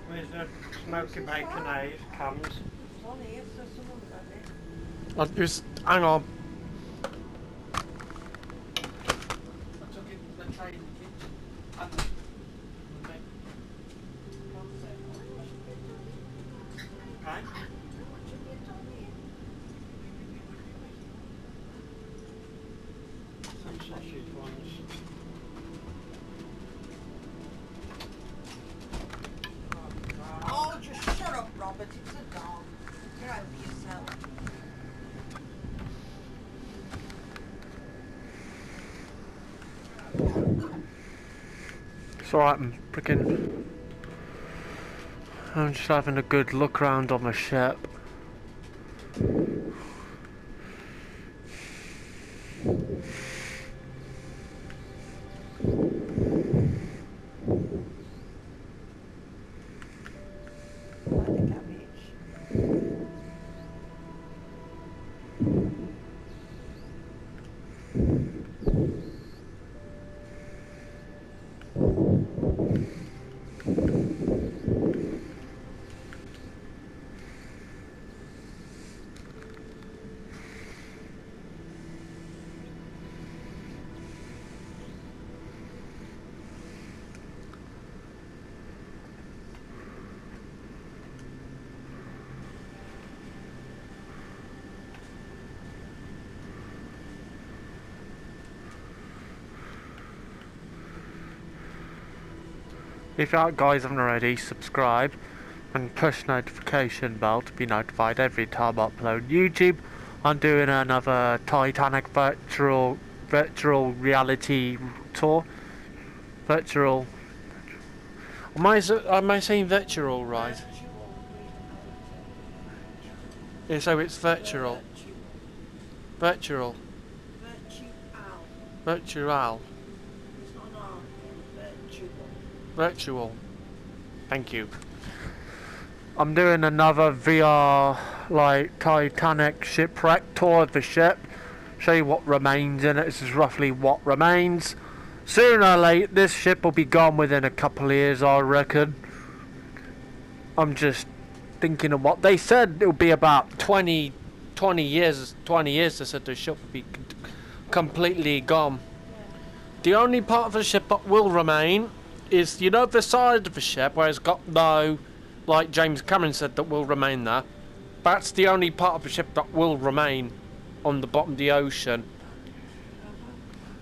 Where's the smoky baconade cans? I'll just hang on. I took it to the tray in the kitchen. Okay. Some sausage ones. Oh, just shut up, Robert. It's a dog. Get over yourself. It's alright, I'm just having a good look around on the ship. If you guys haven't already, subscribe and push notification bell to be notified every time I upload YouTube. I'm doing another Titanic virtual reality tour. Virtual. Am I saying virtual right? Yeah, so it's virtual. Virtual. Virtual. Virtual. Thank you. I'm doing another VR like Titanic shipwreck tour of the ship. Show you what remains in it. This is roughly what remains. Sooner or later this ship will be gone within a couple of years, I reckon. I'm just thinking of what they said. It'll be about 20 years. 20 years they said the ship will be completely gone. The only part of the ship that will remain is, you know, the side of the ship where it's got no, like James Cameron said, that will remain there. That's the only part of the ship that will remain on the bottom of the ocean.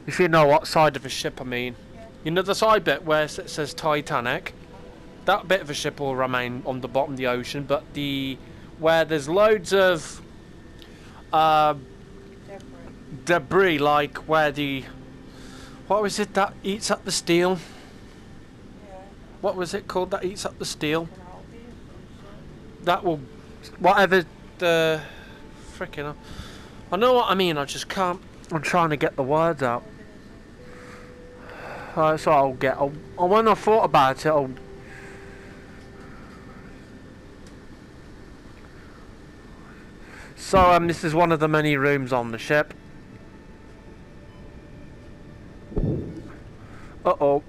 If you know what side of the ship I mean. You know the side bit where it says Titanic? That bit of the ship will remain on the bottom of the ocean, but where there's loads of debris, like where what was it that eats up the steel? What was it called that eats up the steel? That will, whatever the frickin'. I know what I mean. I just can't. I'm trying to get the words out. So I'll get. When I thought about it, So this is one of the many rooms on the ship. Uh-oh.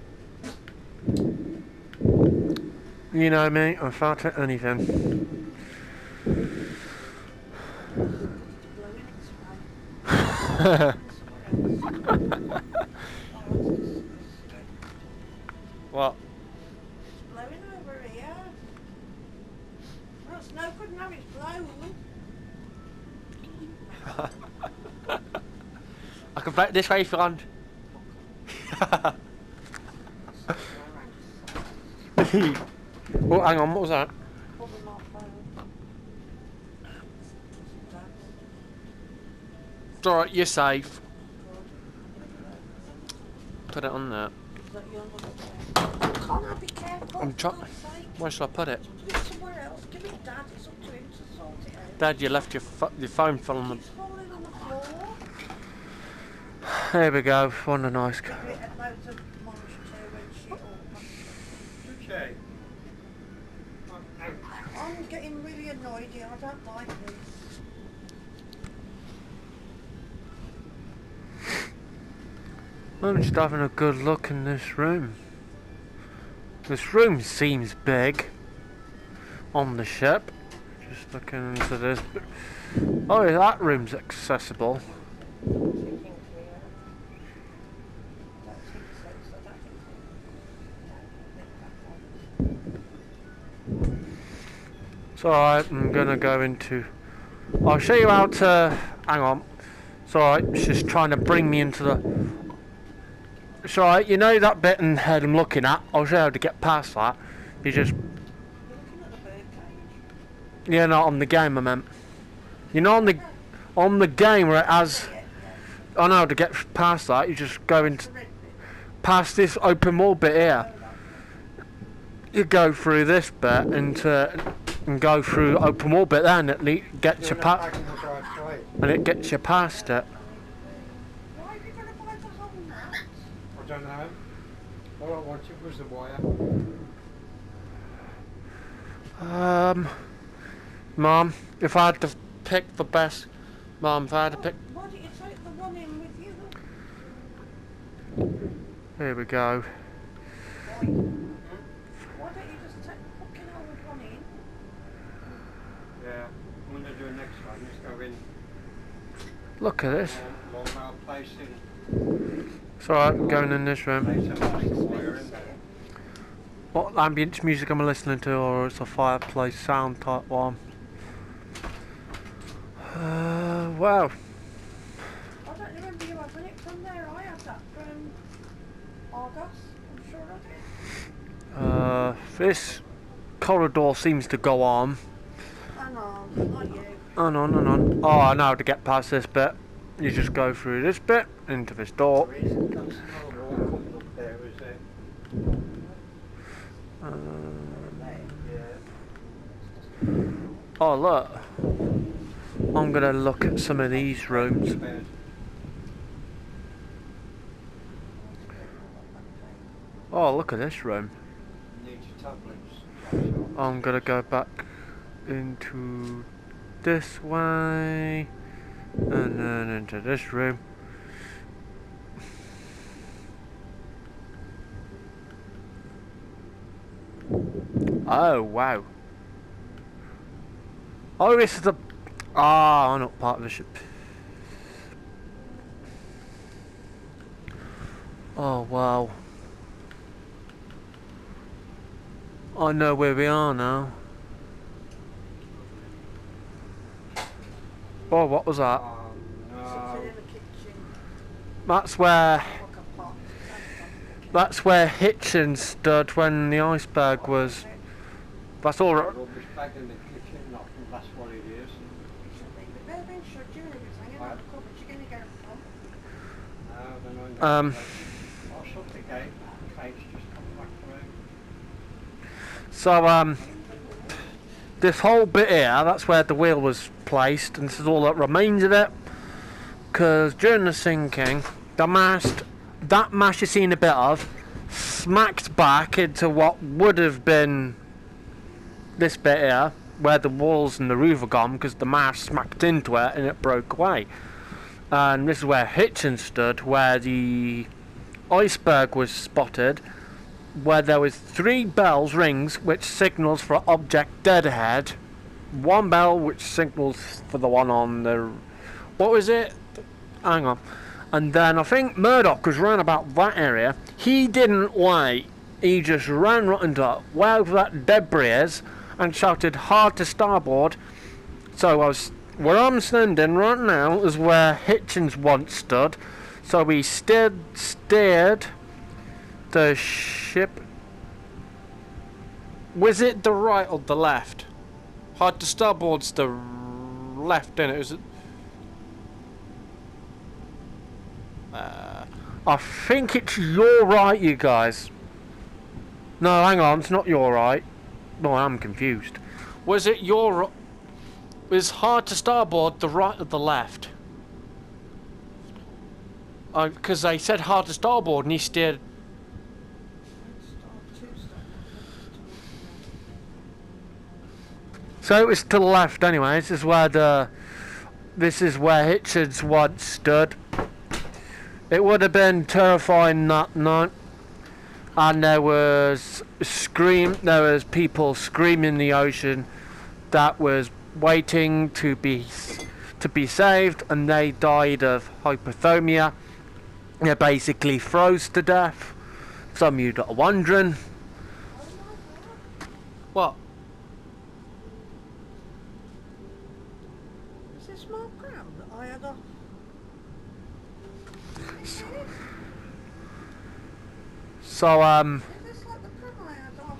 You know me, I'm fat at anything. What? It's blowing over here. Well, it's no good now, it's blown. I can vote this way if you want. Oh, hang on, what was that? It's alright, you're safe. Put it on there. Can't I be careful? I'm trying. Where should I put it? Give it somewhere else. Give it Dad. It's up to him to sort it out. Dad, you left your phone fell on the. It's falling on the floor. There we go. What a nice. Give it loads of munch too and shit. Okay. I'm getting really annoyed here. I don't like this. I'm just having a good look in this room. This room seems big on the ship. Just looking into this. Oh, yeah, that room's accessible. It's alright, I'm gonna go into... I'll show you how to... Hang on. It's alright, it's just trying to bring me into the... It's alright, you know that bit in head I'm looking at? I'll show you how to get past that. You just... Yeah, no, on the game I meant. You know on the game where it has... I know how to get past that, you just go into... Past this open world bit here. You go through this bit into... And go through open world bit there and it gets you past... And it gets you past it. Why are you going to buy the whole nut? I don't know. All I wanted was the wire. Mum, if I had to pick the best... Mum, if I had to pick... Why don't you take the one in with you? Here we go. Why don't you just take the fucking old one in? Yeah, I'm going to do it next time. Just go in. Look at this. Long place in. It's alright, I'm going in this room. Place and place the wire in there. What ambient music am I listening to, or it's a fireplace sound type one? Wow. I don't remember you having it from there. I had that from Argos. I'm sure I did. This corridor seems to go on. Hang on, not you. On. Oh, I know how to get past this bit. You just go through this bit, into this door. There isn't. That's another wall coming up there, is there? Yeah. Oh, look. I'm gonna look at some of these rooms. Oh, look at this room. Need your tablets. I'm gonna go back into this way and then into this room. Oh wow. Oh, this is the... Ah, I'm not part of the ship. Oh wow. I know where we are now. Oh, what was that? No. In the kitchen. That's where... Like a pot. That's where Hitchens stood when the iceberg was... That's all right. Rubbish bag in the kitchen, not from that's what it is. They've been should you if it's hanging out the cupboard, you're going to get it from. No, they're not. I'll shut the gate. Kate's just come back through. So, this whole bit here, that's where the wheel was placed, and this is all that remains of it. Because during the sinking, the mast, that mast you've seen a bit of, smacked back into what would have been this bit here, where the walls and the roof are gone, because the mast smacked into it and it broke away. And this is where Hitchens stood, where the iceberg was spotted, where there was 3 bells rings which signals for object dead ahead, 1 bell which signals for the one on the... What was it? Hang on. And then I think Murdoch was round about that area. He didn't wait. He just ran right into it, where that debris is, and shouted hard to starboard. So where I'm standing right now is where Hitchens once stood. So we steered the ship. Was it the right or the left? Hard to starboard's the left, innit? Is it? I think it's your right, you guys. No, hang on, it's not your right. No, I'm confused. Was it your... Was hard to starboard the right or the left? Because they said hard to starboard and he steered... So it was to the left anyway. This is where Hitchens once stood. It would have been terrifying that night. And there was people screaming in the ocean that was waiting to be saved, and they died of hypothermia. They basically froze to death. Some of you that are wondering. What? Is this my pram that I had off? So Is this like the pram I had off?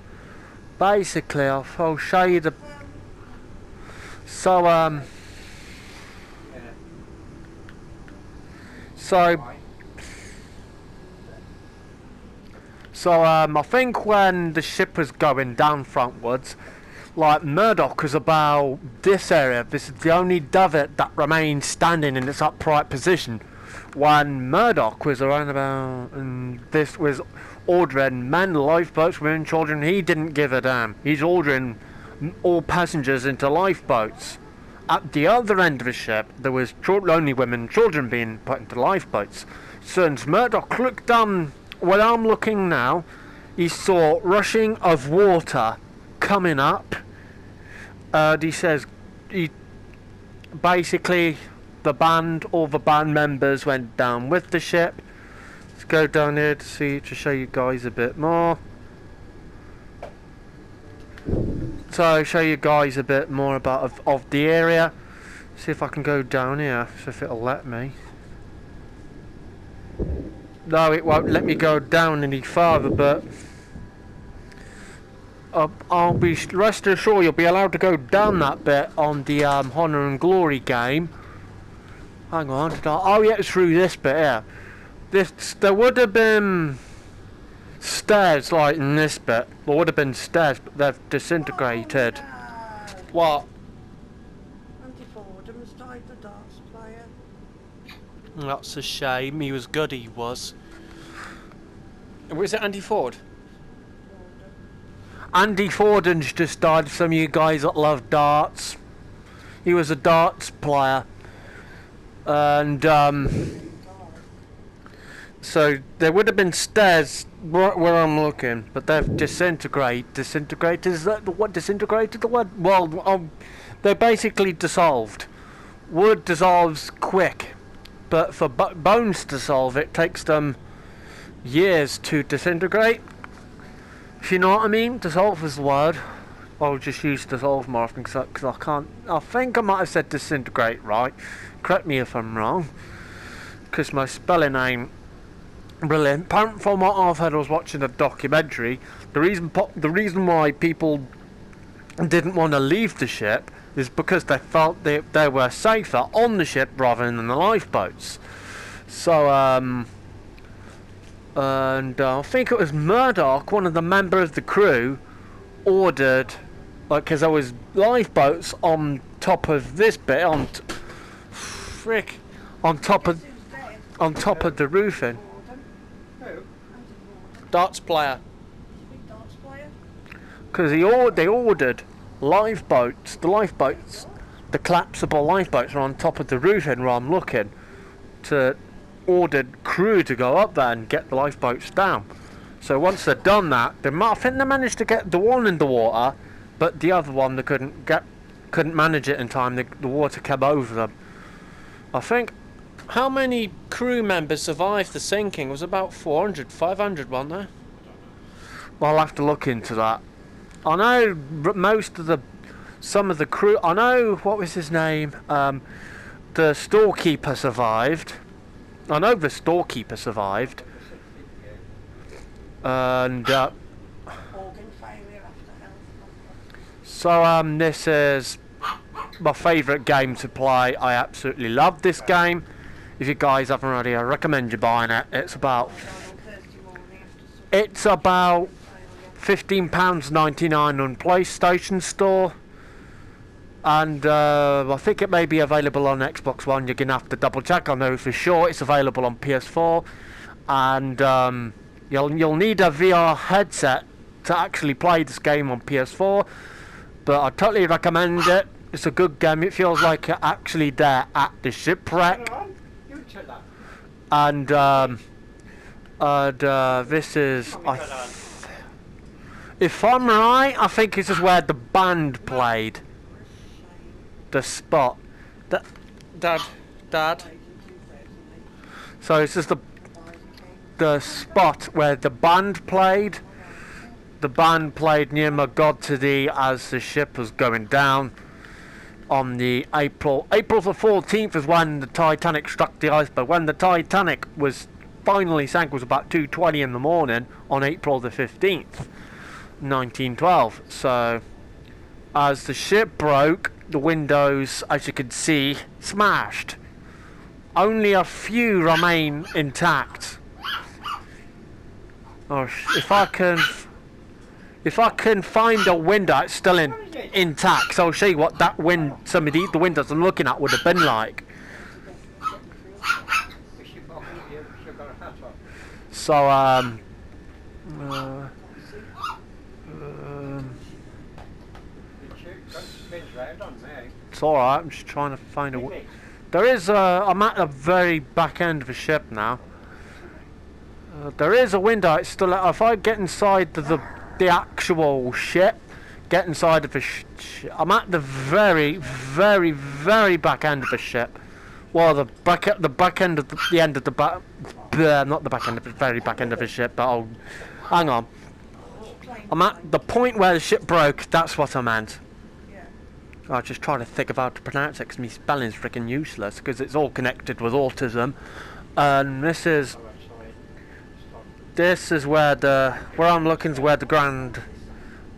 basically I'll show you the so Yeah. so Right. I think when the ship was going down frontwards, like Murdoch was about this area. This is the only davit that remained standing in its upright position. When Murdoch was around about, and this was ordering men, lifeboats, women, children, he didn't give a damn. He's ordering all passengers into lifeboats. At the other end of the ship, there was only women and children being put into lifeboats. Since Murdoch looked down where I'm looking now, he saw rushing of water coming up. He says, basically, all the band members went down with the ship. Let's go down here to show you guys a bit more. So show you guys a bit more about of the area. See if I can go down here, see if it'll let me. No, it won't let me go down any farther, but I'll be rest assured you'll be allowed to go down that bit on the Honor and Glory game. Hang on, oh yeah, it's through this bit here. There would have been stairs like in this bit. There would have been stairs, but they've disintegrated. Oh, no. What? Andy Fordham's died, the darts player. That's a shame. He was good. He was. Was it Andy Ford? Andy Fordham's just died. Some of you guys that love darts. He was a darts player, and so there would have been stairs right where I'm looking, but they've disintegrated. Disintegrated, is that what disintegrated the word? Well, they basically dissolved. Wood dissolves quick, but for bones to dissolve, it takes them years to disintegrate. If you know what I mean? Dissolve is the word. I'll just use dissolve more often because I can't. I think I might have said disintegrate right. Correct me if I'm wrong, because my spelling ain't brilliant. Apparently, from what I've heard, I was watching a documentary. The reason why people didn't want to leave the ship is because they felt they were safer on the ship rather than in the lifeboats. So and I think it was Murdoch, one of the members of the crew, ordered, like, because there was lifeboats on top of this bit, on top of the roofing. Who? Darts player. Big darts player. Because they ordered lifeboats. The collapsible lifeboats are on top of the roofing where I'm looking. Ordered crew to go up there and get the lifeboats down. So once they'd done that, I think they managed to get the one in the water, but the other one they couldn't manage it in time. The water came over them. I think how many crew members survived the sinking? It was about 400, 500, wasn't there? Well, I'll have to look into that. I know some of the crew. I know, what was his name? The storekeeper survived. I know the storekeeper survived. And Organ failure after health. so this is my favourite game to play. I absolutely love this game. If you guys haven't already, I recommend you buying it. It's about £15.99 on PlayStation Store, and I think it may be available on Xbox One. You're gonna have to double check. I know for sure it's available on PS4, and you'll need a VR headset to actually play this game on PS4. but I totally recommend it. It's a good game. It feels like you're actually there at the shipwreck. You take that. And this is, if I'm right, I think this is where the band played. The spot. Dad. So this is the spot where the band played. The band played near my God to Thee as the ship was going down. On the April the 14th is when the Titanic struck the iceberg. When the Titanic was finally sank was about 2:20 in the morning on April the 15th, 1912. So as the ship broke, the windows, as you can see, smashed. Only a few remain intact. Oh, if I can find a window that's still intact, so I'll show you what that some of the windows I'm looking at would have been like. So it's alright, I'm just trying to find a there is I'm at the very back end of the ship now. There is a window, it's still, if I get inside the actual ship, get inside of the I'm at the very back end of the ship. Well, the back end of the end of the back, not the back end of the very back end of the ship, but oh, hang on. I'm at the point where the ship broke, that's what I meant. I just try to think of how to pronounce it because my spelling's freaking useless because it's all connected with autism. And this is where where I'm looking is where the grand.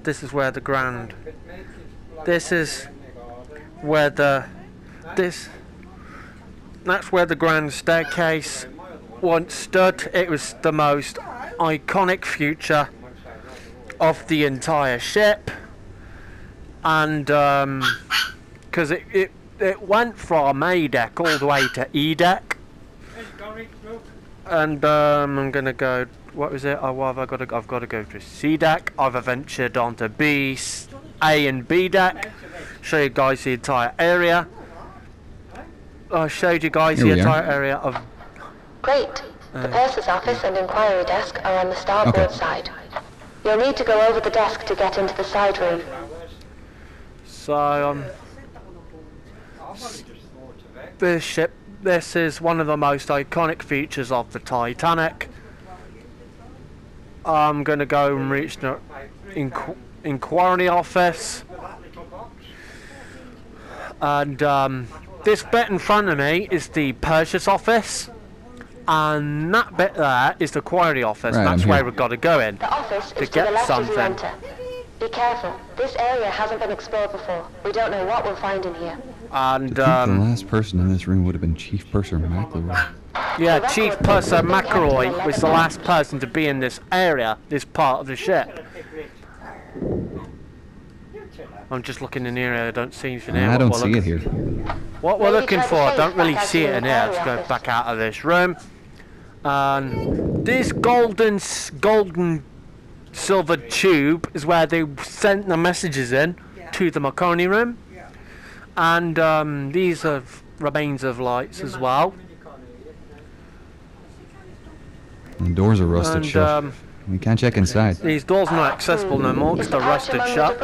This is where the grand. This is where that's where the grand staircase once stood. It was the most iconic feature of the entire ship, and because it went from A deck all the way to E deck, and I'm gonna go. What was it? Oh, I've got to go to C deck. I've ventured onto B, A, and B deck. Show you guys the entire area. I showed you guys the entire area of. Great. The purser's office and inquiry desk are on the starboard side. You'll need to go over the desk to get into the side room. So this ship. This is one of the most iconic features of the Titanic. I'm going to go and reach the inquiry office, and this bit in front of me is the purchase office, and that bit there is the inquiry office. Right, that's where we've got to go in the office to is get to the left something. as you enter. Be careful. This area hasn't been explored before. We don't know what we'll find in here. And the last person in this room would have been Chief Purser McElroy. yeah, Chief Purser McElroy was the last person to be in this area, this part of the ship. I'm just looking in here, I don't see anything here. I don't see it here. What we're looking for, I don't really see it in here. Let's go back out of this room. And this golden silver tube is where they sent the messages in to the Marconi room. And these are remains of lights as well. The doors are rusted shut. We can't check inside. These doors are not accessible no more because they're rusted shut.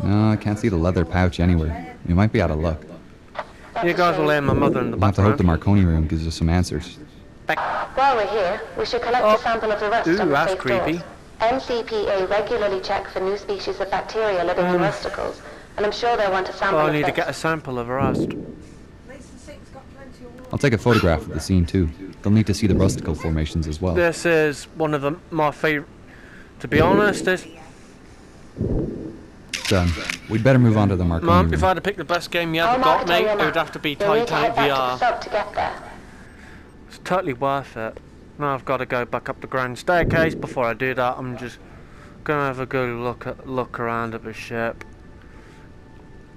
No, I can't see the leather pouch anywhere. We might be out of luck. You guys will hear my mother in the We'll have to hope the background. Marconi room gives us some answers. While we're here, we should collect a sample of the rust on the that's safe creepy. doors. MCPA regularly check for new species of bacteria living in rusticles, and I'm sure they'll want a sample I of need to this. get a sample of rust. I'll take a photograph of the scene too. They'll need to see the rustical formations as well. This is one of my favourite. To be honest, this. Done. We'd better move on to the Marconi Mum, room. if I had to pick the best game you I'll ever mark got, it on mate, your it would map. have to be You'll need to Titanic head back to the VR. sub to get there. It's totally worth it. Now I've got to go back up the grand staircase. Before I do that, I'm just gonna have a good look around at the ship.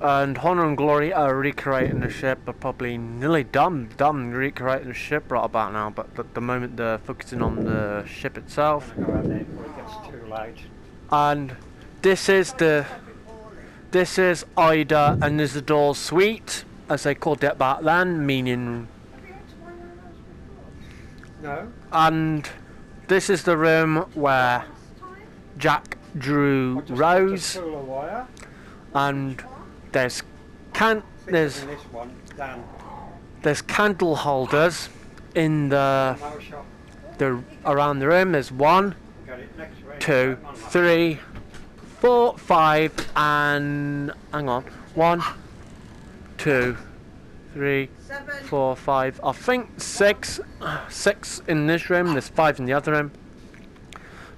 And Honor and Glory are recreating the ship. Are probably nearly done recreating the ship right about now. But at the moment they're focusing on the ship itself. Go out there before it gets too late. And this is This is Ida and Isidore's suite, as they called it back then, meaning... Have you had to one of those before? No. And this is the room where Last time? Jack drew I just Rose, put a cooler wire. and there's Thicker there's than this one. Dan. there's candle holders in No shop. the around the room. There's 1, Got it next week. 2, Come on, love. 3, 4, 5, and hang on, 1, 2, 3, 7. 4, 5. I think 6 in this room. There's 5 in the other room.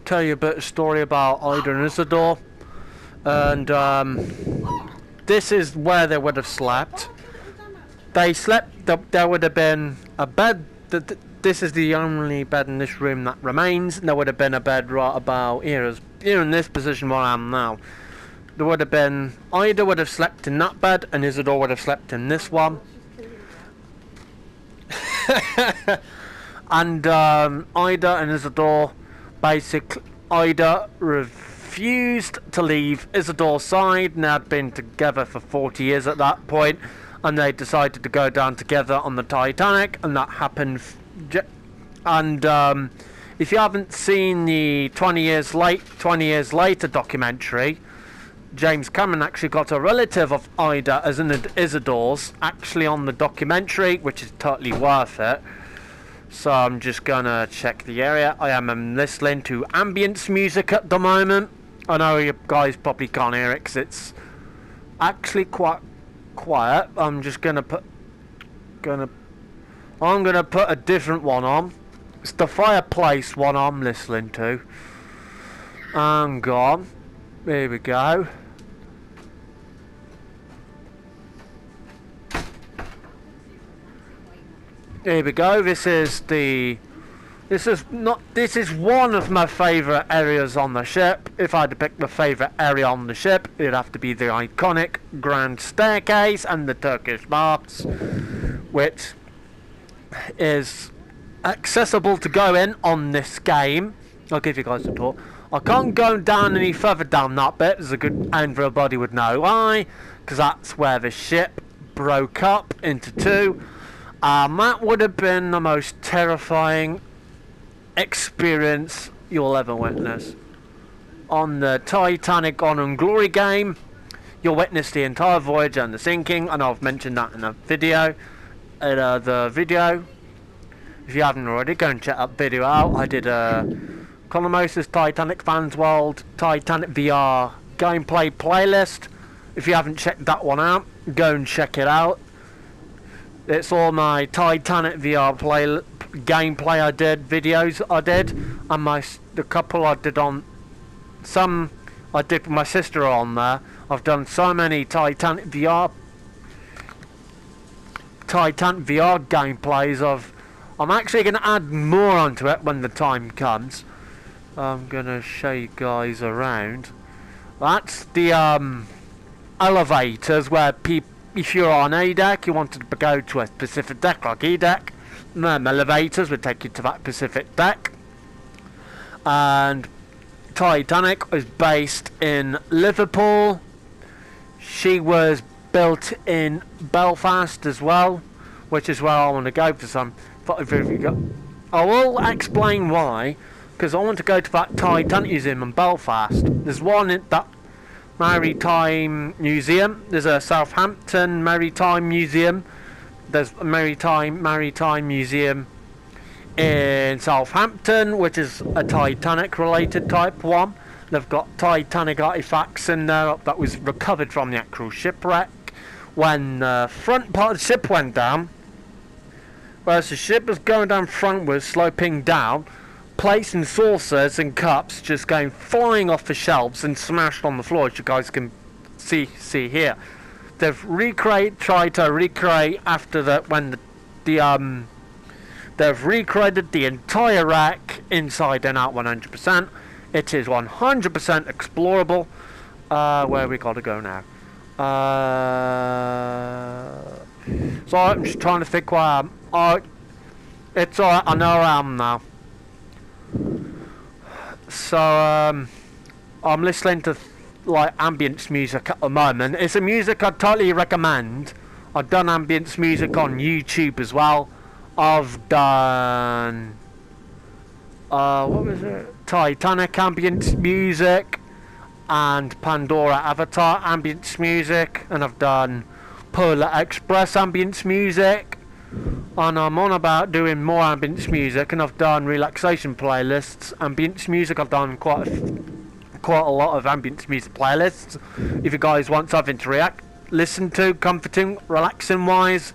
Tell you a bit of story about Ida and Isidore, and this is where they would have slept. They slept. There would have been a bed. This is the only bed in this room that remains. And there would have been a bed right about here, here in this position where I am now. There would have been Ida would have slept in that bed, and Isidore would have slept in this one. And Ida and Isidore, basically, Ida refused to leave Isidore's side, and they had been together for 40 years at that point, and they decided to go down together on the Titanic, and that happened. And if you haven't seen the 20 Years Later documentary, James Cameron actually got a relative of Ida as in Isidore's actually on the documentary, which is totally worth it. So I'm just gonna check the area. I am listening to ambience music at the moment. I know you guys probably can't hear it because it's actually quite quiet. I'm just gonna put a different one on. It's the fireplace one I'm listening to. Hang on. Here we go. Here we go. This is one of my favourite areas on the ship. If I had to pick my favourite area on the ship, it'd have to be the iconic grand staircase and the Turkish baths, which is accessible to go in on this game. I'll give you guys a tour. I can't go down any further down that bit. There's a good, and everybody would know why, because that's where the ship broke up into 2. That would have been the most terrifying experience you'll ever witness. On the Titanic Honor and Glory game, you'll witness the entire voyage and the sinking, and I've mentioned that in a video. If you haven't already, go and check that video out. I did a Conomos's Titanic Fans World Titanic VR gameplay playlist. If you haven't checked that one out, go and check it out. It's all my Titanic VR gameplay videos I did, and the couple I did on some I did with my sister on there. I've done so many Titanic VR gameplays. I'm actually going to add more onto it when the time comes. I'm going to show you guys around. That's the elevators where people, if you're on A deck, you wanted to go to a specific deck like E deck, elevators would take you to that specific deck. And Titanic was based in Liverpool. She was built in Belfast as well, which is where I want to go for some. I will explain why, because I want to go to that Titanic Museum in Belfast. There's one in that Maritime Museum. There's a Southampton Maritime Museum. There's a Maritime Museum in Southampton, which is a Titanic related type one. They've got Titanic artifacts in there that was recovered from the actual shipwreck when the front part of the ship went down. Whereas the ship was going down frontwards, sloping down, plates and saucers and cups just going flying off the shelves and smashed on the floor, as you guys can see here. They've tried to recreate after that when they've recreated the entire wreck inside and out 100%. It is 100% explorable. Where we got to go now? So I'm just trying to think where I am. It's alright, I know where I am now. So I'm listening to like ambience music at the moment. It's a music I'd totally recommend. I've done ambience music on YouTube as well. I've done what was it? Titanic ambience music and Pandora Avatar ambience music, and I've done Polar Express ambience music, and I'm on about doing more ambience music, and I've done relaxation playlists, ambience music. I've done quite a lot of ambience music playlists. If you guys want something to listen to, comforting, relaxing wise,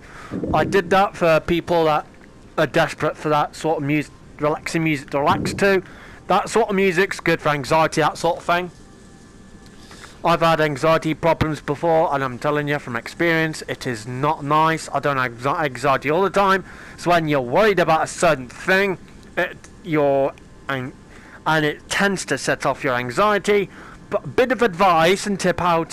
I did that for people that are desperate for that sort of music, relaxing music to relax to. That sort of music's good for anxiety, that sort of thing. I've had anxiety problems before, and I'm telling you from experience, it is not nice. I don't have anxiety all the time. So when you're worried about a certain thing, and it tends to set off your anxiety. But a bit of advice and tip and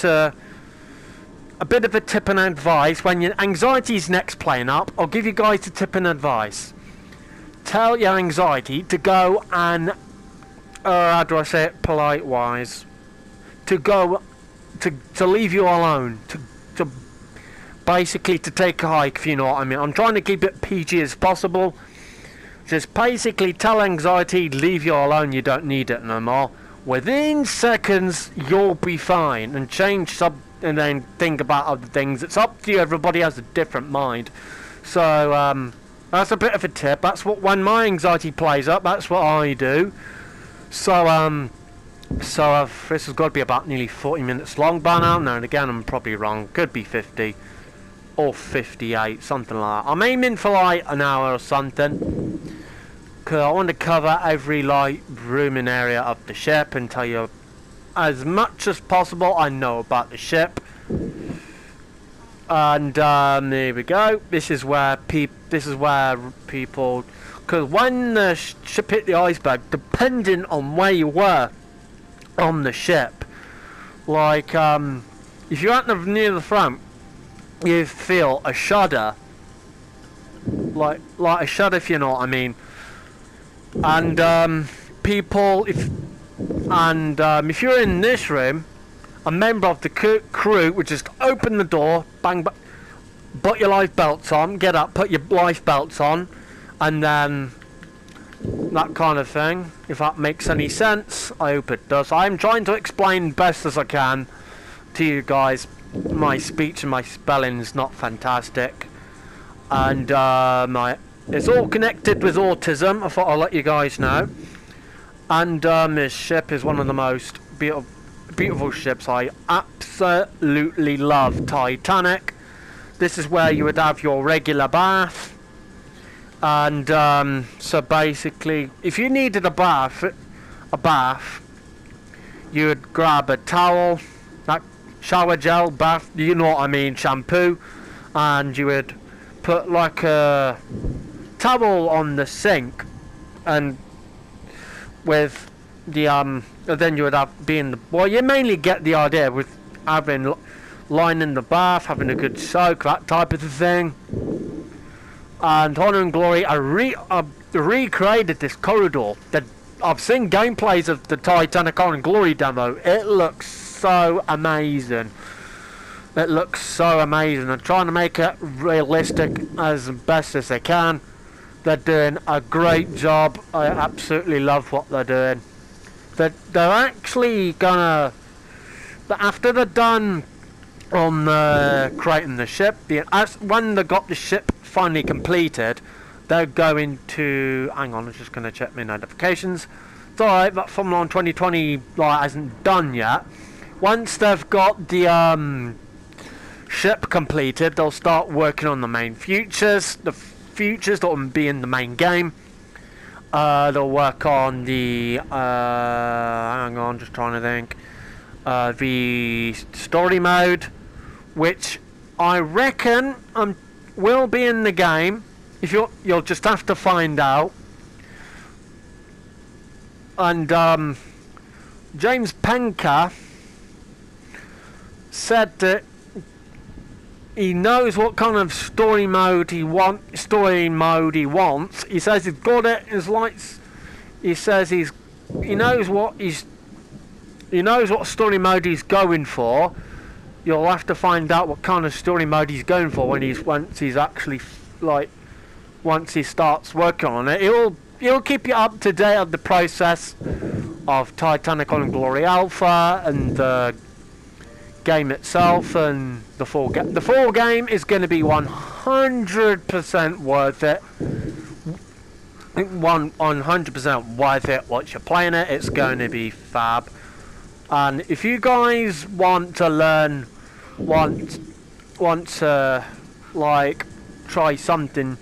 advice when your anxiety's next playing up. I'll give you guys a tip and advice. Tell your anxiety to go and how do I say it polite wise? To leave you alone, to basically to take a hike, if you know what I mean. I'm trying to keep it PG as possible. Just basically tell anxiety, leave you alone, you don't need it no more. Within seconds, you'll be fine, and and then think about other things. It's up to you, everybody has a different mind. So, that's a bit of a tip. That's what, when my anxiety plays up, that's what I do. So, this has got to be about nearly 40 minutes long by now. Now and again, I'm probably wrong. Could be 50 or 58, something like that. I'm aiming for like an hour or something, because I want to cover every like room and area of the ship and tell you as much as possible I know about the ship. And there we go. This is where people, because when the ship hit the iceberg, depending on where you were on the ship, like if you're at near the front, you feel a shudder, like a shudder, if you know what I mean. And if you're in this room, a member of the crew would just open the door, bang, put your life belts on, get up, put your life belts on, and then that kind of thing. If that makes any sense, I hope it does. I'm trying to explain best as I can to you guys. My speech and my spelling's not fantastic, and it's all connected with autism. I thought I'll let you guys know. And this ship is one of the most beautiful ships. I absolutely love Titanic. This is where you would have your regular bath. And so basically, if you needed a bath, you would grab a towel, that shower gel, bath, you know what I mean, shampoo, and you would put like a towel on the sink, and with the then you would have you mainly get the idea with having lying in the bath, having a good soak, that type of thing. And Honor and Glory, I recreated this corridor. That I've seen gameplays of the Titanic Honor and Glory demo. It looks so amazing. I'm trying to make it realistic as best as they can. They're doing a great job. I absolutely love what they're doing. They're actually gonna, after they're done on creating the ship, when they got the ship finally completed, they're going to, hang on, I'm just going to check my notifications. It's alright, that Formula 1 2020 hasn't done yet. Once they've got the ship completed, they'll start working on the main features. The features that will be in the main game. They'll work on the hang on, just trying to think, the story mode, which I reckon will be in the game. If you'll just have to find out. And James Penker said that he knows what kind of story mode he wants. He says he's got it. He says he knows what he's he knows what story mode he's going for. You'll have to find out what kind of story mode he's going for when once he starts working on it. He'll keep you up to date on the process of Titanic on Glory Alpha and the game itself and the full game. The full game is going to be 100% worth it. 100% worth it once you're playing it. It's going to be fab. And if you guys want to learn, want to like try something,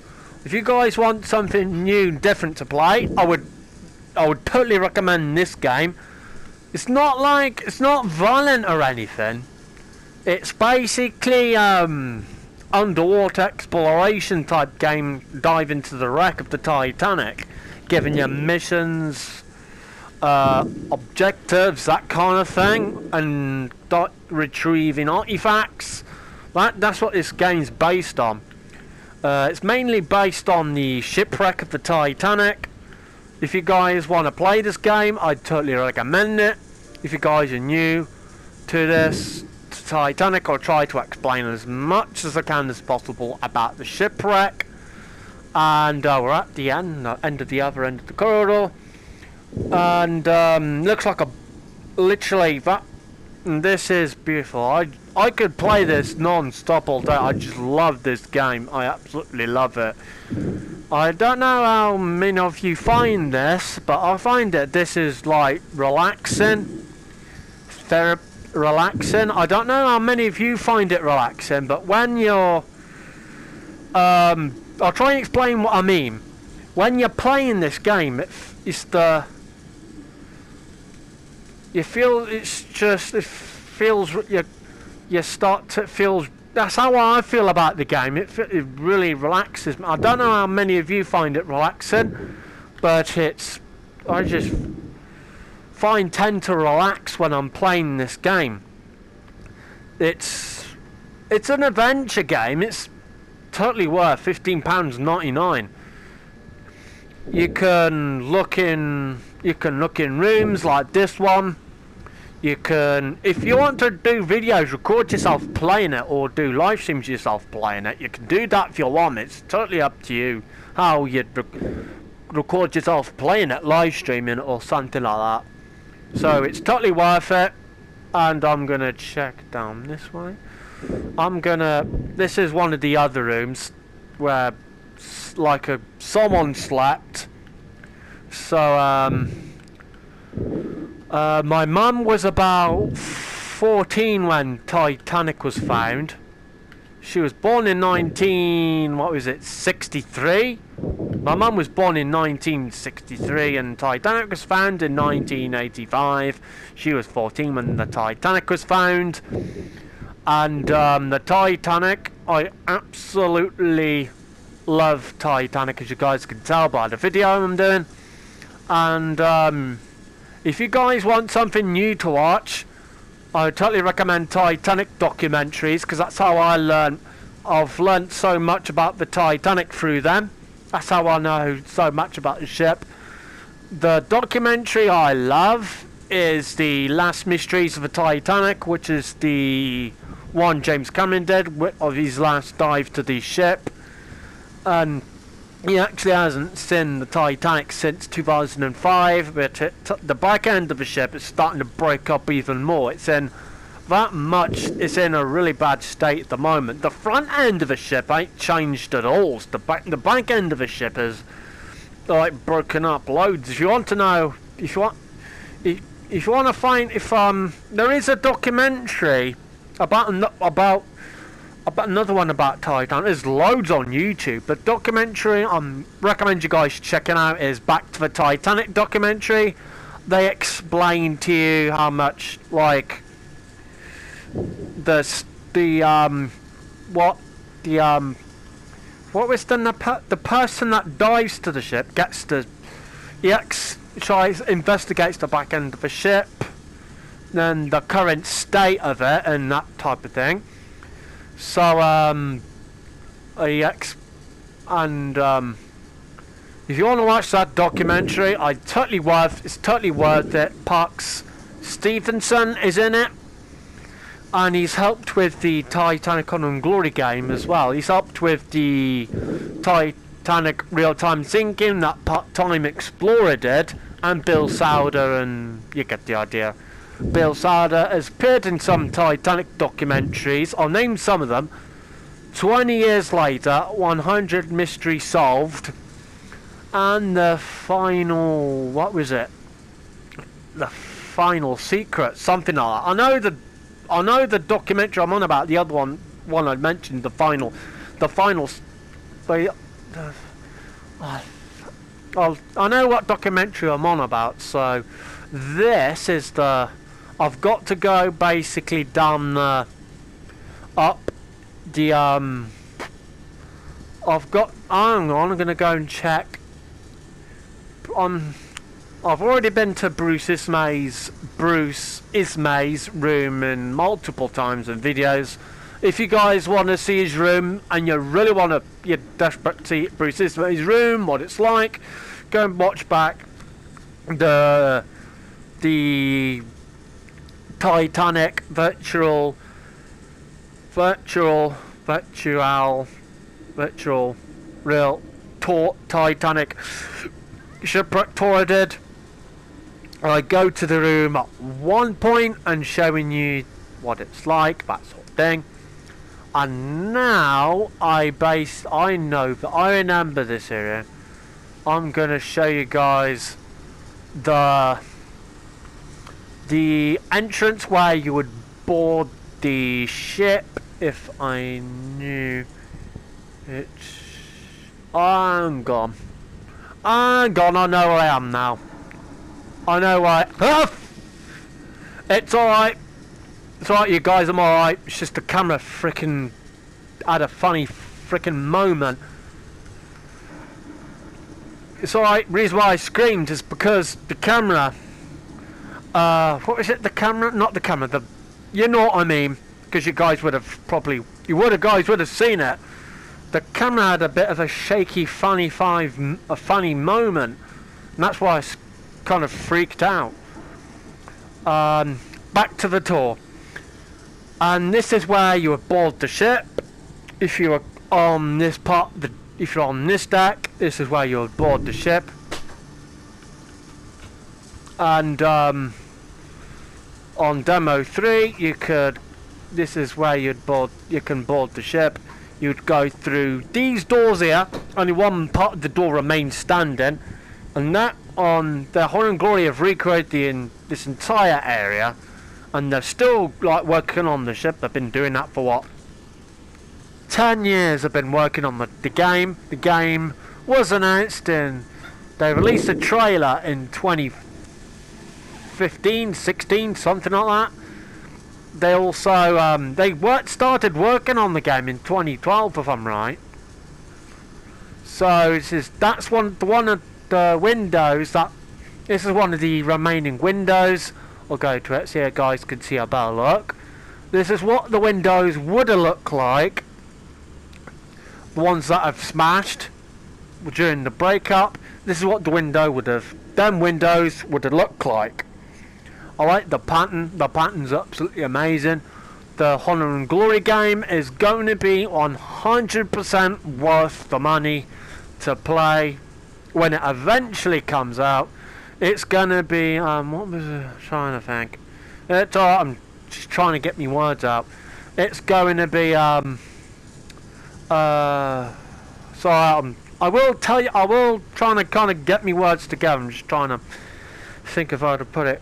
if you guys want something new and different to play, I would totally recommend this game. It's not violent or anything. It's basically underwater exploration type game. Dive into the wreck of the Titanic, giving you missions, objectives, that kind of thing, and retrieving artifacts. That's what this game's based on. It's mainly based on the shipwreck of the Titanic. If you guys want to play this game, I'd totally recommend it. If you guys are new to this, to Titanic, I'll try to explain as much as I can as possible about the shipwreck. And we're at the end of the other end of the corridor. And looks like literally that. And this is beautiful. I could play this non-stop all day. I just love this game. I absolutely love it. I don't know how many of you find this, but I find that this is like relaxing. Relaxing. I don't know how many of you find it relaxing, but when you're I'll try and explain what I mean. When you're playing this game, it feels that's how I feel about the game. It really relaxes me. I don't know how many of you find it relaxing, but I just tend to relax when I'm playing this game. It's an adventure game. It's totally worth £15.99. You can look in rooms like this one. You can, if you want to do videos, record yourself playing it, or do live streams yourself playing it. You can do that if you want. It's totally up to you how you'd record yourself playing it, live streaming it, or something like that. So it's totally worth it. And I'm gonna check down this way. This is one of the other rooms where someone slept. So my mum was about 14 when Titanic was found. She was born in 63? My mum was born in 1963 and Titanic was found in 1985. She was 14 when the Titanic was found. And the Titanic, I absolutely love Titanic, as you guys can tell by the video I'm doing. And if you guys want something new to watch, I would totally recommend Titanic documentaries, because that's how I learn. I've learnt so much about the Titanic through them. That's how I know so much about the ship. The documentary I love is The Last Mysteries of the Titanic, which is the one James Cameron did of his last dive to the ship. And he actually hasn't seen the Titanic since 2005, but the back end of the ship is starting to break up even more. It's in a really bad state at the moment. The front end of the ship ain't changed at all. The back end of the ship is like broken up loads. If you want to know, if you want to find, there is a documentary about another one about Titanic. There's loads on YouTube. The documentary I recommend you guys checking out is Back to the Titanic documentary. They explain to you how much the person that dives to the ship investigates the back end of the ship, then the current state of it and that type of thing. So if you want to watch that documentary, it's totally worth it. Parks Stevenson is in it, and he's helped with the Titanic Honor and Glory game as well. He's helped with the Titanic real-time thinking that Part-Time Explorer did, and Bill Sauder, and you get the idea. Bill Sauder has appeared in some Titanic documentaries. I'll name some of them. 20 years later, 100 mysteries solved, and the final, what was it? The final secret, something like that. I know the documentary I'm on about. The other one I mentioned, the final. I know what documentary I'm on about. So this is the. I've got to go basically down the up the I've got. Hang on, I'm gonna go and check. I've already been to Bruce Ismay's room in multiple times in videos. If you guys want to see his room and you really want to, you're desperate to see Bruce Ismay's room, what it's like, go and watch back the Titanic virtual real tour, Titanic shipwreck tour I did. I go to the room at one point and showing you what it's like, that sort of thing. And now I remember this area. I'm gonna show you guys the entrance where you would board the ship. If I knew it. I'm gone. I know where I am now. I know why. It's alright. It's alright, you guys, I'm alright. It's just the camera freaking had a funny freaking moment. It's alright. Reason why I screamed is because the camera. What is it? The camera? Not the camera. You know what I mean? Because you guys would have probably. Guys would have seen it. The camera had a bit of a shaky, funny moment, and that's why I kind of freaked out. Back to the tour, and this is where you would board the ship. If you were on this if you're on this deck, this is where you would board the ship. And on demo 3, this is where you can board the ship. You'd go through these doors here. Only one part of the door remains standing, and that on the Honor and Glory have recreated this entire area, and they're still like working on the ship. They've been doing that for what? 10 years. They've been working on the game. The game was announced in. They released a trailer in 2015, 16, something like that. They also started working on the game in 2012, if I'm right. So that's one of the windows that. This is one of the remaining windows. I'll go to it so you guys can see a better look. This is what the windows would have looked like. The ones that have smashed during the breakup. This is what the window would have. Them windows would have looked like. I like the pattern. The pattern's absolutely amazing. The Honor and Glory game is going to be 100% worth the money to play when it eventually comes out. It's going to be what was I trying to think? It's I'm just trying to get me words out. It's going to be I will tell you. I will try to kind of get me words together. I'm just trying to think of how to put it.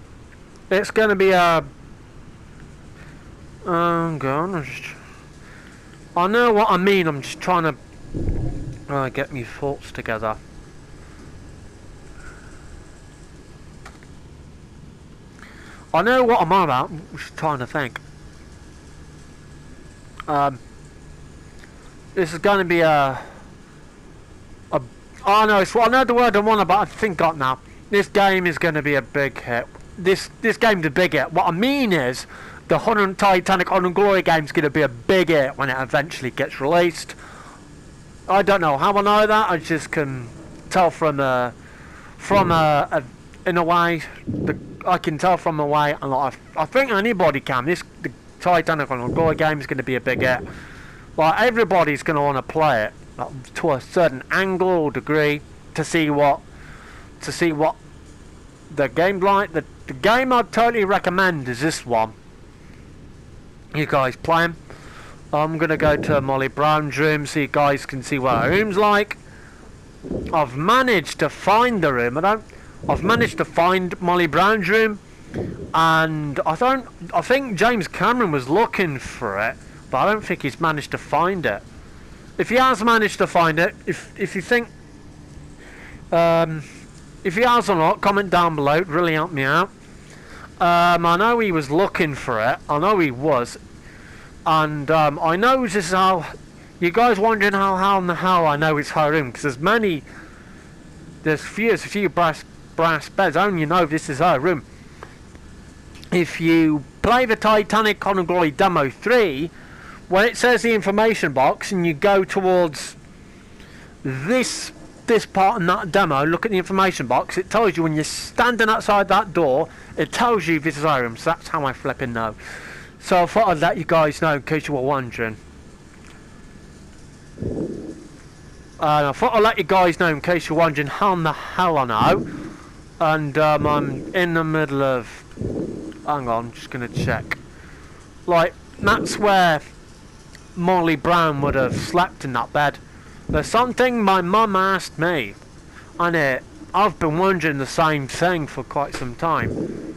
It's going to be I know what I mean. I'm just trying to get me thoughts together. I know what I'm on about. I'm just trying to think. This is going to be I know the word I'm on about. I think I now. This game is going to be a big hit. This game's a big hit. What I mean is, the Titanic Honor and Glory game's going to be a big hit when it eventually gets released. I don't know how I know that. I just can tell from in a way, I can tell from the way, and I think anybody can. The Titanic on a Glory game is going to be a big hit. Like, everybody's going to want to play it, like, to a certain angle or degree, to see what the game's like. The game I'd totally recommend is this one. You guys play 'em. I'm going to go to Molly Brown's room so you guys can see what her room's like. I've managed to find the room. I've managed to find Molly Brown's room, and I think James Cameron was looking for it, but I don't think he's managed to find it. If he has managed to find it, if you think, if he has or not, comment down below. It'd really help me out. I know he was looking for it. I know he was, and I know this is how. You guys wondering how I know it's her room, because there's a few brass beds. I only know this is her room. If you play the Titanic on Glory Demo 3, when it says the information box and you go towards this part in that demo, look at the information box, it tells you when you're standing outside that door, it tells you this is her room. So that's how I flipping know. So I thought I'd let you guys know in case you were wondering. I thought I'd let you guys know in case you're wondering how in the hell I know. And I'm in the middle of... Hang on, I'm just going to check. Like, that's where Molly Brown would have slept in that bed. There's something my mum asked me, and I've been wondering the same thing for quite some time.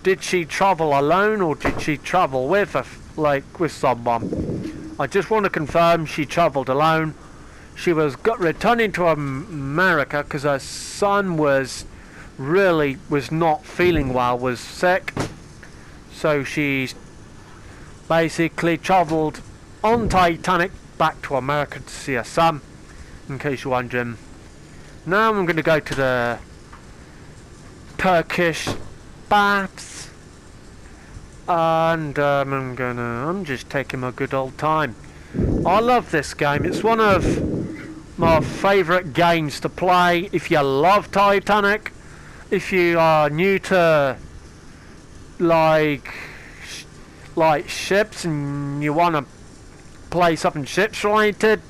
Did she travel alone, or did she travel with someone? I just want to confirm she travelled alone. She was returning to America because her son was not feeling well, was sick. So she basically travelled on Titanic back to America to see her son, in case you're wondering. Now I'm going to go to the Turkish baths, and I'm just taking my good old time. I love this game. It's one of my favourite games to play. If you love Titanic, if you are new to like ships and you want to play something ships related,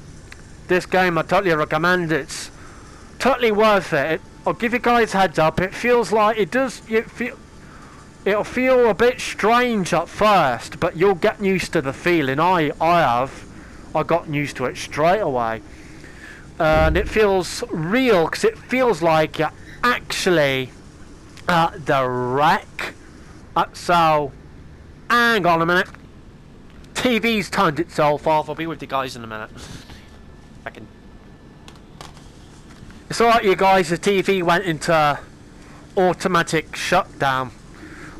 this game I totally recommend. It's totally worth it. I'll give you guys a heads up. It feels like it'll feel a bit strange at first, but you'll get used to the feeling. I got used to it straight away, and it feels real because it feels like you're actually at the wreck. So, hang on a minute. TV's turned itself off. I'll be with you guys in a minute. It's alright, you guys. The TV went into automatic shutdown.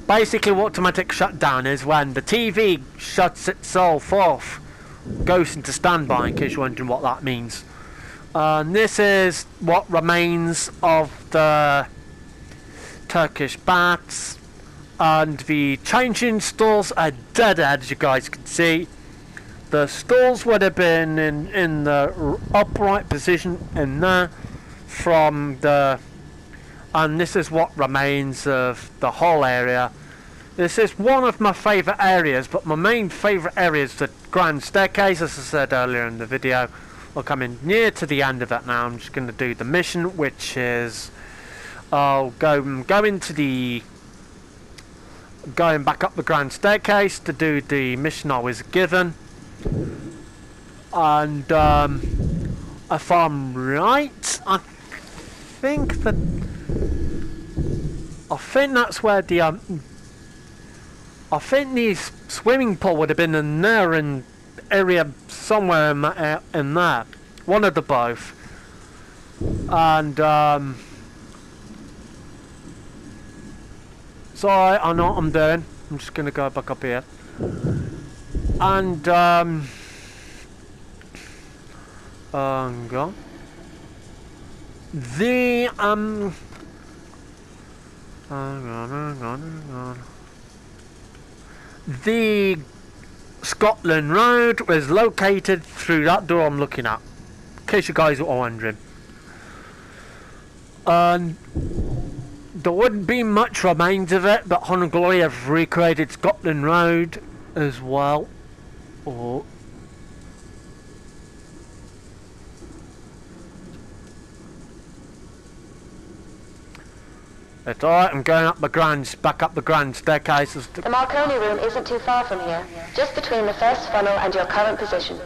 Basically, what automatic shutdown is when the TV shuts itself off, goes into standby, in case you're wondering what that means. And this is what remains of the Turkish baths, and the changing stalls are dead, as you guys can see. The stalls would have been in the upright position in there from the, and this is what remains of the whole area. This is one of my favourite areas, but my main favourite area is the grand staircase, as I said earlier in the video. We're coming near to the end of it now. I'm just going to do the mission, which is I'll go into the, going back up the grand staircase to do the mission I was given. And if I'm right, I think that's where the I think the swimming pool would have been in there, in area somewhere in there, one of the both. And so I know what I'm doing. I'm just gonna go back up here, and go. The hang on. The Scotland Road was located through that door I'm looking at, in case you guys are wondering. And there wouldn't be much remains of it, but Honor Glory have recreated Scotland Road as well. Oh. It's alright, I'm going up the back up the grand staircases. The Marconi room isn't too far from here, just between the first funnel and your current position.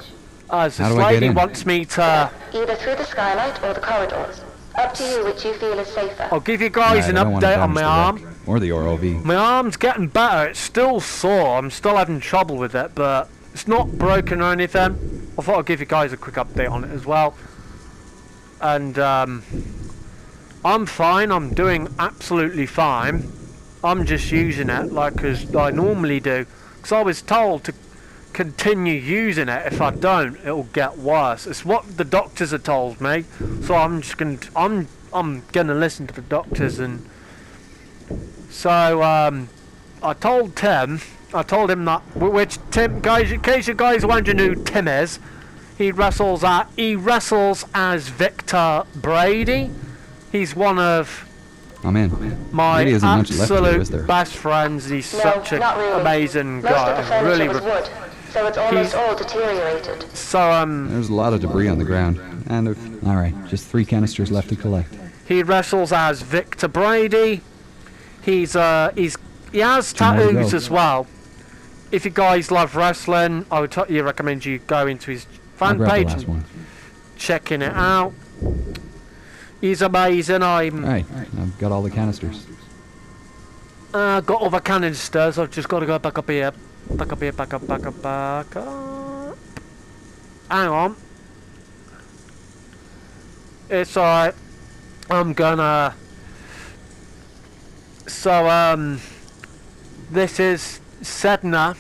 This lady wants me to... Either through the skylight or the corridors. Up to you which you feel is safer. I'll give you guys an update on my arm. Or the ROV. My arm's getting better, it's still sore, I'm still having trouble with it, but it's not broken or anything. I thought I'd give you guys a quick update on it as well. And, I'm fine, I'm doing absolutely fine. I'm just using it like as I normally do. Because I was told to continue using it. If I don't, it'll get worse. It's what the doctors have told me. So I'm just I'm gonna listen to the doctors. And so I told him that, which Tim, guys, in case you guys are wondering who Tim is, he wrestles as Victor Brady. He's one of my absolute best friends. He's such an amazing guy. Really, wood, so it's almost all deteriorated. So there's a lot of debris on the ground, and all right, just 3 canisters left to collect. He wrestles as Victor Brady. He has tattoos as well. If you guys love wrestling, I would recommend you go into his fan page and checking it out. He's amazing. Right, I've got all the canisters. Got all the canisters. I've just got to go back up here. Back up. Hang on. It's alright. I'm gonna... So, this is Sedna.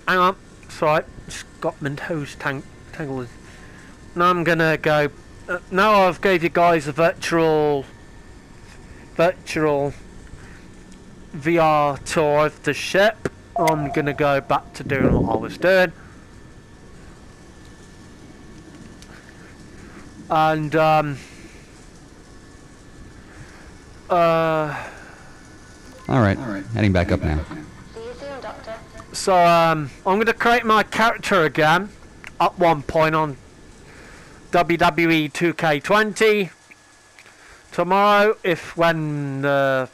Hang on. It's alright. Just got my toes tangled. Now I'm gonna go... now I've gave you guys a virtual VR tour of the ship. I'm gonna go back to doing what I was doing. And Alright, heading back up now. See you soon, Doctor. So I'm gonna create my character again at one point on WWE 2K20 tomorrow, when the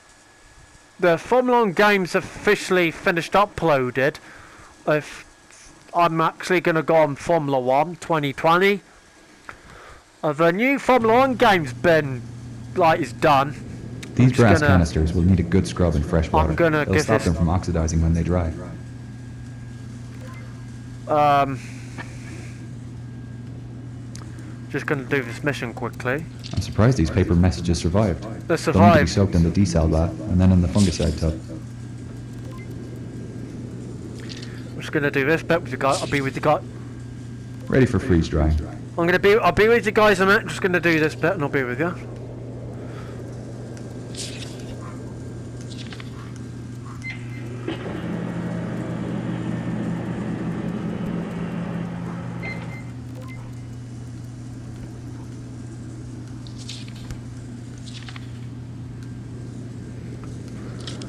Formula 1 games officially finished uploaded. If I'm actually going to go on Formula 1 2020. The new Formula 1 game's been is done. These brass canisters will need a good scrub in fresh water. It'll stop them from oxidizing when they dry. Just going to do this mission quickly. I'm surprised these paper messages survived. They survived. They'll need to be soaked in the desal bath and then in the fungicide tub. I'm just going to do this bit with you guys. I'll be with you guys. Ready for freeze drying. I'll be with you guys in a minute. Just going to do this bit and I'll be with you.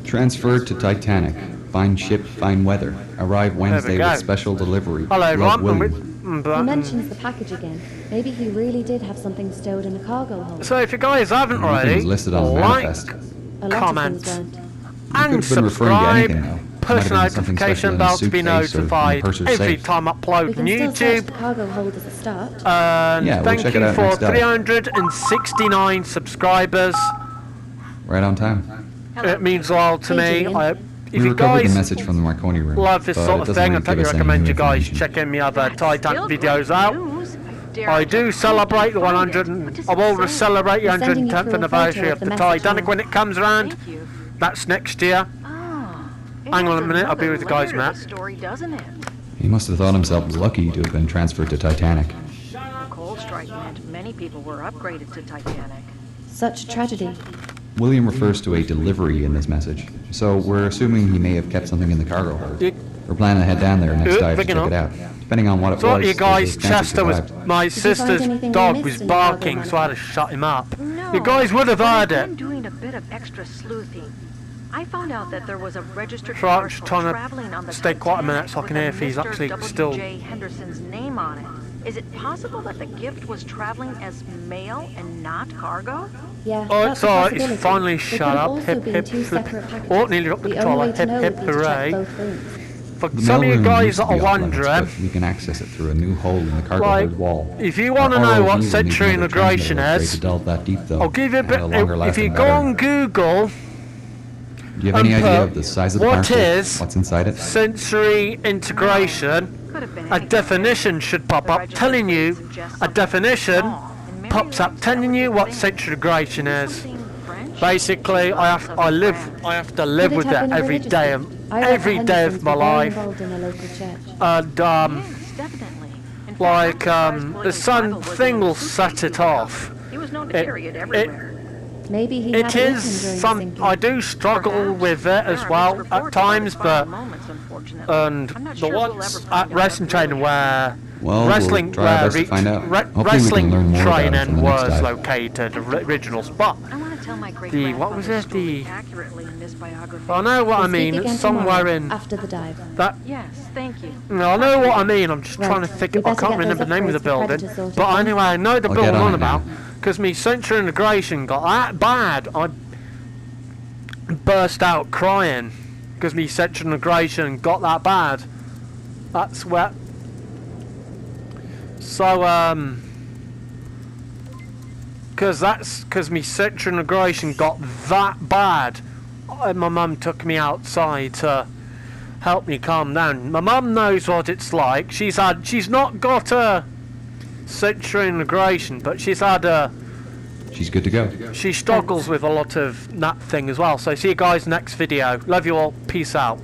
Transferred to Titanic. Fine ship, fine weather. Arrive Wednesday with special delivery. Hello, Love, Ron. William. He mentions the package again. Maybe he really did have something stowed in the cargo hold. So if you guys haven't already, listed on the manifest. comment, and and subscribe. Push notification bell to be notified every time I upload on YouTube. The cargo hold as a start. And thank you for 369 subscribers. Right on time. It means a lot to me. If you recovered the guys message from the Marconi room, love this sort of thing, I totally recommend you guys checking my other Titanic videos out. I do celebrate the 100. I will celebrate the 110th anniversary of the Titanic when it comes around. That's next year. Hang on a minute, I'll be with you guys, Matt. He must have thought himself lucky to have been transferred to Titanic. The coal strike meant many people were upgraded to Titanic. Such a tragedy. William refers to a delivery in this message, so we're assuming he may have kept something in the cargo hold. We're planning to head down there next dive to check it out. Depending on what it So was, you guys, there's a chance Chester he was, survived. my sister's dog was barking, so I had to shut him up. You guys would have heard it. of extra sleuthing. I found out that there was a registered So I'm parcel just trying to traveling on the stay quiet a minute Titanic so I can with hear a if he's Mr. actually W. still... J. Henderson's name on it. Is it possible that the gift was traveling as mail and not cargo? Yeah, Oh, that's it's a alright, he's possibility. finally They shut could have up. also Hip been hip two flip. separate packages. Oh, nearly dropped the The controller. only way to Hip know hip would be to check hooray. both rooms. For The some of you mailroom guys used that to be are off limits, wondering, but we can access it through a new hole in the cargo like, hold wall. if you want to Our know ROV what will need sensory another integration transmitter upgrade is, to delve that deep, though, I'll give you a and bit. longer If lasting you go battery. on Google, Do you have any and idea put of the size of the what parcel? is What's inside it? sensory integration, Could have been a anything. definition should pop The up registered telling plate you, suggests a something definition small, and Mary pops up loves telling you what delicate sensory things. integration is. Something French? Basically, She I loves have something to live Could with it have it been a every religious day, gift? I read the every day of Hendersons my were very life, involved in a local church. and Yes, definitely. In fact, like I'm surprised the William's some Bible was thing in will the set suitcase it he was off. He was known to It- carry it it- everywhere. Maybe he It had is it with him during the some. sinking. I do struggle Perhaps. with it There as are well mixed at reports about times, his final but moments, unfortunately. and I'm not the sure we'll ones ever find at out wrestling what really training where Well, wrestling we'll try our best to find out. Hopefully we can wrestling learn more about it training from the next was dive. located the original spot. I want to tell my great The- what was it, story the- accurately in this biography. I know what I We'll mean. speak again It's somewhere tomorrow, in after the dive. that. Yes, thank you. No, I know what I mean. I'm just Right, trying to think. we I better can't get remember those the name of the upgrades for building. Predator sorted But then. anyway, I know the I'll building get I'm on on it now. about because me sensory integration got that bad. I burst out crying because me sensory integration got that bad. That's where. So because me sensory integration got that bad. My mum took me outside to help me calm down. My mum knows what it's like. She's not got a sensory integration, but she's had a. She's good to go. She struggles with a lot of that thing as well. So see you guys next video. Love you all. Peace out.